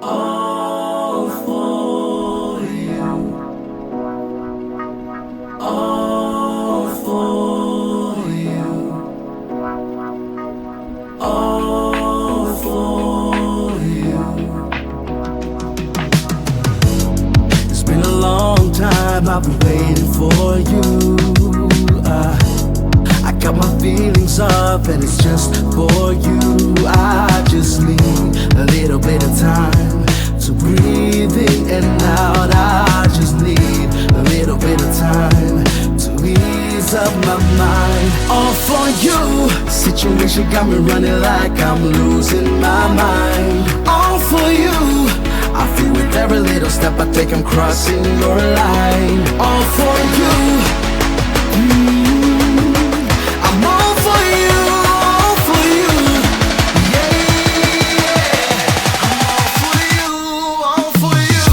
All for you. All for you. All for you. It's been a long time I've been waiting for you. I got my feelings up and it's just for you. I just need a little bit of time to breathe in and out. I just need a little bit of time to ease up my mind. All for you. Situation got me running like I'm losing my mind. All for you. I feel with every little step I take I'm crossing your line. All for you. I'm all for you, all for you. Yeah, yeah. I'm all for you, all for you.